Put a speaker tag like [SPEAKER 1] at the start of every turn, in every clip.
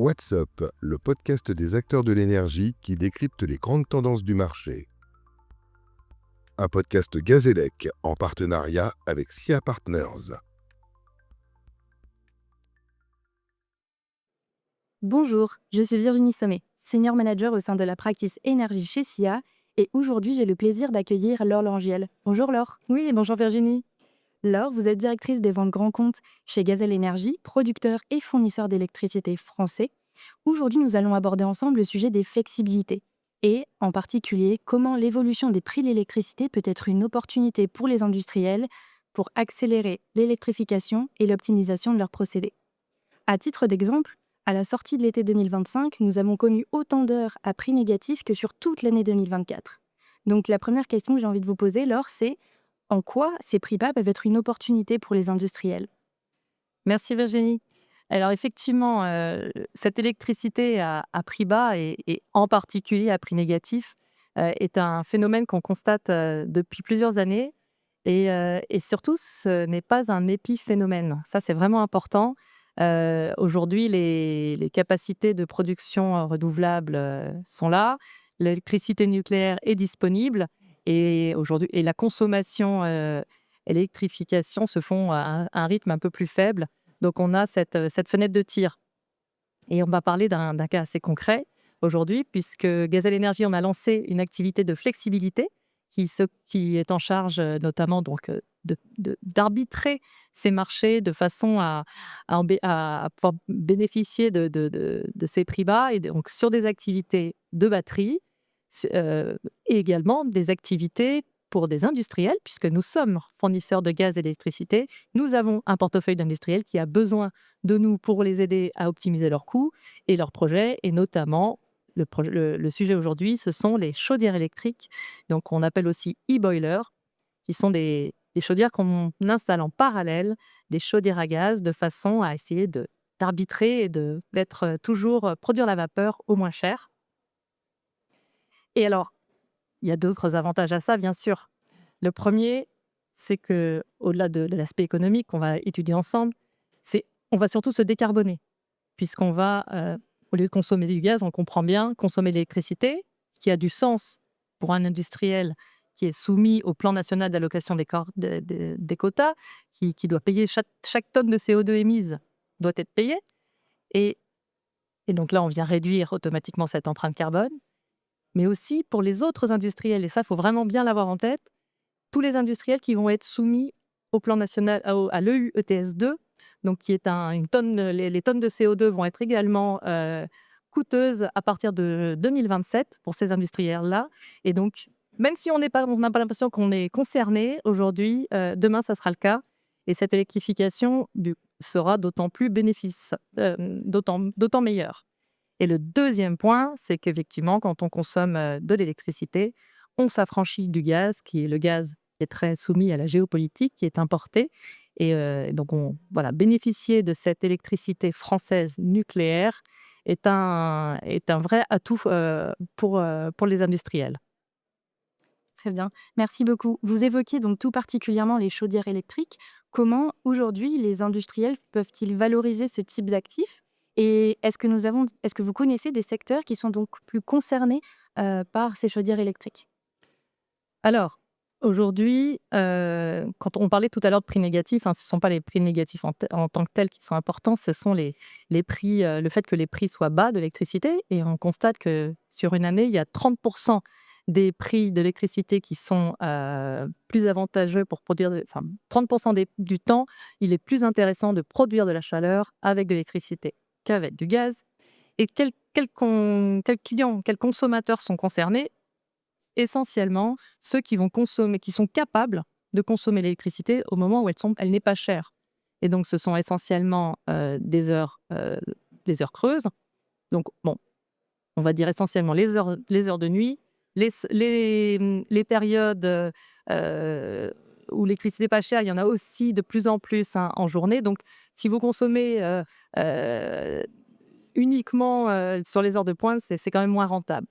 [SPEAKER 1] What's Up, le podcast des acteurs de l'énergie qui décrypte les grandes tendances du marché. Un podcast Gazélec en partenariat avec SIA Partners.
[SPEAKER 2] Bonjour, je suis Virginie Sommet, Senior Manager au sein de la practice énergie chez SIA, et aujourd'hui j'ai le plaisir d'accueillir Laure Langiel. Bonjour Laure.
[SPEAKER 3] Oui, bonjour Virginie.
[SPEAKER 2] Laure, vous êtes directrice des ventes grands comptes chez Gazelle Énergie, producteur et fournisseur d'électricité français. Aujourd'hui, nous allons aborder ensemble le sujet des flexibilités et, en particulier, comment l'évolution des prix de l'électricité peut être une opportunité pour les industriels pour accélérer l'électrification et l'optimisation de leurs procédés. À titre d'exemple, à la sortie de l'été 2025, nous avons connu autant d'heures à prix négatif que sur toute l'année 2024. Donc la première question que j'ai envie de vous poser, Laure, c'est en quoi ces prix bas peuvent être une opportunité pour les industriels?
[SPEAKER 3] Merci Virginie. Alors effectivement, cette électricité à prix bas et en particulier à prix négatif est un phénomène qu'on constate depuis plusieurs années et surtout ce n'est pas un épiphénomène. Ça, c'est vraiment important. Aujourd'hui, les capacités de production renouvelables sont là. L'électricité nucléaire est disponible et aujourd'hui et la consommation électrification se font à un rythme un peu plus faible. Donc on a cette fenêtre de tir et on va parler d'un cas assez concret aujourd'hui puisque Gazelle Énergie, on a lancé une activité de flexibilité qui est en charge, notamment donc, d'arbitrer ces marchés de façon à pouvoir bénéficier de ces prix bas et donc sur des activités de batterie, et également des activités pour des industriels, puisque nous sommes fournisseurs de gaz et d'électricité. Nous avons un portefeuille d'industriels qui a besoin de nous pour les aider à optimiser leurs coûts et leurs projets, et notamment le sujet aujourd'hui, ce sont les chaudières électriques, donc on appelle aussi e-boilers, qui sont des chaudières qu'on installe en parallèle des chaudières à gaz de façon à essayer d'arbitrer et d'être toujours produire la vapeur au moins cher. Et alors, il y a d'autres avantages à ça, bien sûr. Le premier, c'est que au-delà de l'aspect économique qu'on va étudier ensemble, c'est on va surtout se décarboner puisqu'on va, au lieu de consommer du gaz, on comprend bien, consommer de l'électricité, ce qui a du sens pour un industriel qui est soumis au plan national d'allocation des quotas, qui doit payer chaque tonne de CO2 émise doit être payée et donc là, on vient réduire automatiquement cette empreinte carbone. Mais aussi pour les autres industriels, et ça, il faut vraiment bien l'avoir en tête, tous les industriels qui vont être soumis au plan national, à l'EU ETS2, donc qui est une tonne, les tonnes de CO2 vont être également coûteuses à partir de 2027 pour ces industriels-là. Et donc, même si on n'a pas l'impression qu'on est concerné aujourd'hui, demain, ça sera le cas. Et cette électrification sera d'autant plus bénéfice, d'autant meilleure. Et le deuxième point, c'est qu'effectivement, quand on consomme de l'électricité, on s'affranchit du gaz, qui est le gaz qui est très soumis à la géopolitique, qui est importé. Et donc, voilà, bénéficier de cette électricité française nucléaire est un vrai atout pour les industriels.
[SPEAKER 2] Très bien, merci beaucoup. Vous évoquiez donc tout particulièrement les chaudières électriques. Comment aujourd'hui les industriels peuvent-ils valoriser ce type d'actifs? Et est-ce que vous connaissez des secteurs qui sont donc plus concernés par ces chaudières électriques?
[SPEAKER 3] Alors, aujourd'hui, quand on parlait tout à l'heure de prix négatifs, hein, ce ne sont pas les prix négatifs en tant que tels qui sont importants, ce sont les prix, le fait que les prix soient bas de l'électricité. Et on constate que sur une année, il y a 30% des prix de l'électricité qui sont plus avantageux pour produire, enfin 30% du temps, il est plus intéressant de produire de la chaleur avec de l'électricité qu'avec du gaz. Et quels clients, quels consommateurs sont concernés? Essentiellement, ceux qui vont consommer, qui sont capables de consommer l'électricité au moment où elle n'est pas chère. Et donc, ce sont essentiellement des heures creuses. Donc, bon, on va dire essentiellement les heures de nuit, les périodes où l'électricité n'est pas chère, il y en a aussi de plus en plus hein, en journée. Donc, si vous consommez uniquement sur les heures de pointe, c'est quand même moins rentable.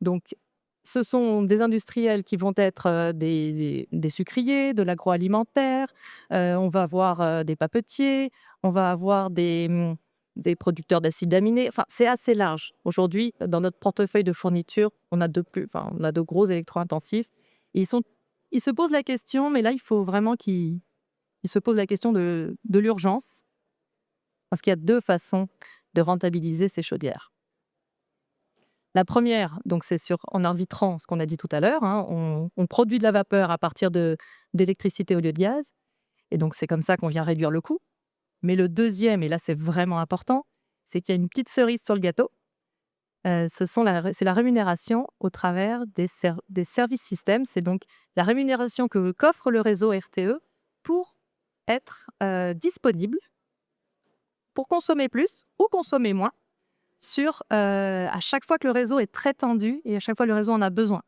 [SPEAKER 3] Donc, ce sont des industriels qui vont être des sucriers, de l'agroalimentaire, on va avoir des papetiers, on va avoir des producteurs d'acides aminés. Enfin, c'est assez large. Aujourd'hui, dans notre portefeuille de fourniture, on a de gros électro-intensifs. Et ils se posent la question, mais là, il faut vraiment qu'ils se posent la question de l'urgence, parce qu'il y a 2 façons de rentabiliser ces chaudières. La première, donc c'est en arbitrant ce qu'on a dit tout à l'heure, hein, on produit de la vapeur à partir d'électricité au lieu de gaz, et donc c'est comme ça qu'on vient réduire le coût. Mais le deuxième, et là c'est vraiment important, c'est qu'il y a une petite cerise sur le gâteau. C'est la rémunération au travers des services systèmes. C'est donc la rémunération qu'offre le réseau RTE pour être disponible, pour consommer plus ou consommer moins, à chaque fois que le réseau est très tendu et à chaque fois que le réseau en a besoin.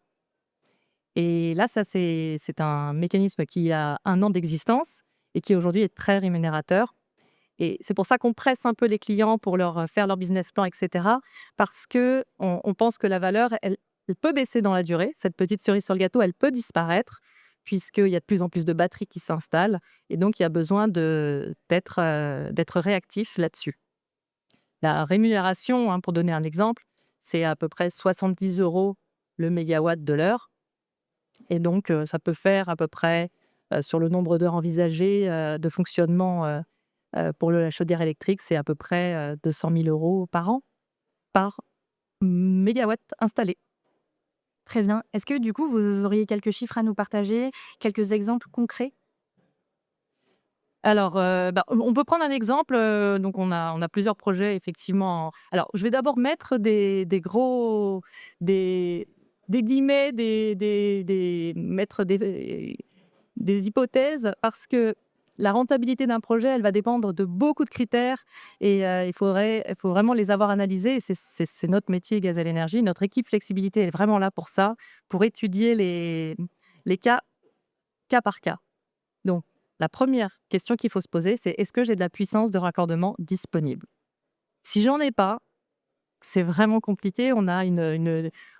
[SPEAKER 3] Et là, ça, c'est un mécanisme qui a 1 an d'existence et qui aujourd'hui est très rémunérateur. Et c'est pour ça qu'on presse un peu les clients pour leur faire leur business plan, etc. Parce qu'on pense que la valeur, elle peut baisser dans la durée. Cette petite cerise sur le gâteau, elle peut disparaître puisqu'il y a de plus en plus de batteries qui s'installent. Et donc, il y a besoin d'être réactif là-dessus. La rémunération, hein, pour donner un exemple, c'est à peu près 70 € le mégawatt de l'heure. Et donc, ça peut faire à peu près, sur le nombre d'heures envisagées de fonctionnement pour la chaudière électrique, c'est à peu près 200 000 € par an, par mégawatt installé.
[SPEAKER 2] Très bien. Est-ce que du coup, vous auriez quelques chiffres à nous partager, quelques exemples concrets?
[SPEAKER 3] Alors, on peut prendre un exemple. Donc, on a plusieurs projets, effectivement. Alors, je vais d'abord mettre des guillemets, mettre des hypothèses, parce que la rentabilité d'un projet, elle va dépendre de beaucoup de critères, et il faut vraiment les avoir analysés. Et c'est notre métier, Gazelle Énergie. Notre équipe flexibilité est vraiment là pour ça, pour étudier les cas par cas. Donc, la première question qu'il faut se poser, c'est: est-ce que j'ai de la puissance de raccordement disponible? Si j'en ai pas, c'est vraiment compliqué.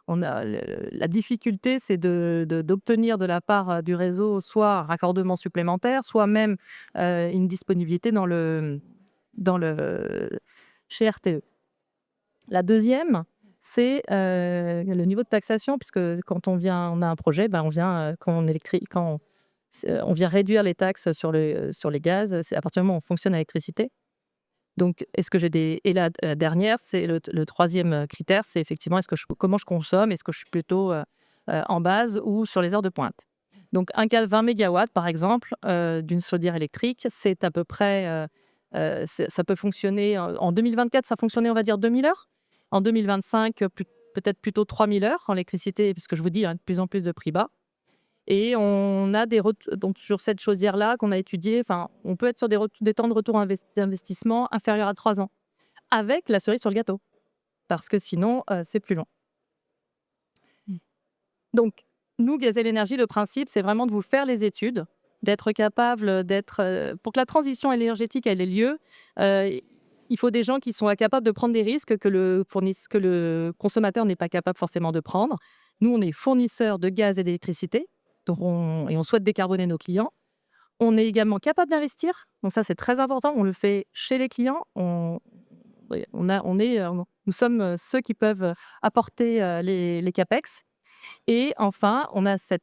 [SPEAKER 3] La difficulté, c'est d'obtenir de la part du réseau soit un raccordement supplémentaire, soit même une disponibilité chez RTE. La deuxième, c'est le niveau de taxation, puisque quand on a un projet, on vient, on vient réduire les taxes sur les gaz, c'est à partir du moment où on fonctionne à l'électricité. Donc, est-ce que j'ai et la dernière, c'est le troisième critère, c'est effectivement comment je consomme, est-ce que je suis plutôt en base ou sur les heures de pointe. Donc, un cas 20 mégawatts, par exemple, d'une chaudière électrique, c'est à peu près, ça peut fonctionner, en 2024, ça fonctionnait, on va dire, 2000 heures. En 2025, peut-être plutôt 3000 heures en électricité, parce que je vous dis, hein, de plus en plus de prix bas. Et on a donc sur cette chaudière-là qu'on a étudiée, on peut être sur des temps de retour d'investissement inférieurs à 3 ans, avec la cerise sur le gâteau, parce que sinon, c'est plus long. Donc, nous, Gazelle Énergie, le principe, c'est vraiment de vous faire les études, d'être capable pour que la transition énergétique elle ait lieu, il faut des gens qui sont capables de prendre des risques que le consommateur n'est pas capable forcément de prendre. Nous, on est fournisseurs de gaz et d'électricité, donc on souhaite décarboner nos clients. On est également capable d'investir, donc ça, c'est très important. On le fait chez les clients. Nous sommes ceux qui peuvent apporter les CAPEX. Et enfin,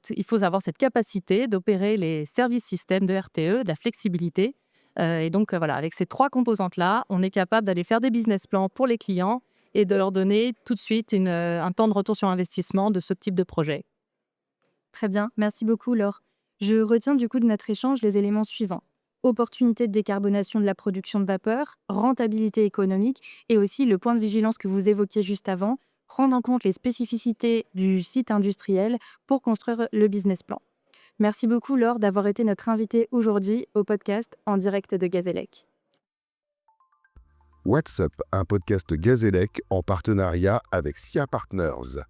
[SPEAKER 3] il faut avoir cette capacité d'opérer les services systèmes de RTE, de la flexibilité. Et donc, voilà, avec ces 3 composantes-là, on est capable d'aller faire des business plans pour les clients et de leur donner tout de suite un temps de retour sur investissement de ce type de projet.
[SPEAKER 2] Très bien, merci beaucoup Laure. Je retiens du coup de notre échange les éléments suivants: opportunité de décarbonation de la production de vapeur, rentabilité économique, et aussi le point de vigilance que vous évoquiez juste avant, prendre en compte les spécificités du site industriel pour construire le business plan. Merci beaucoup Laure d'avoir été notre invitée aujourd'hui au podcast En direct de Gazélec.
[SPEAKER 1] What's Up, un podcast Gazélec en partenariat avec SIA Partners.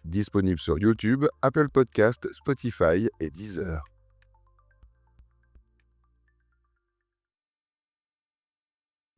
[SPEAKER 1] Disponible sur YouTube, Apple Podcasts, Spotify et Deezer.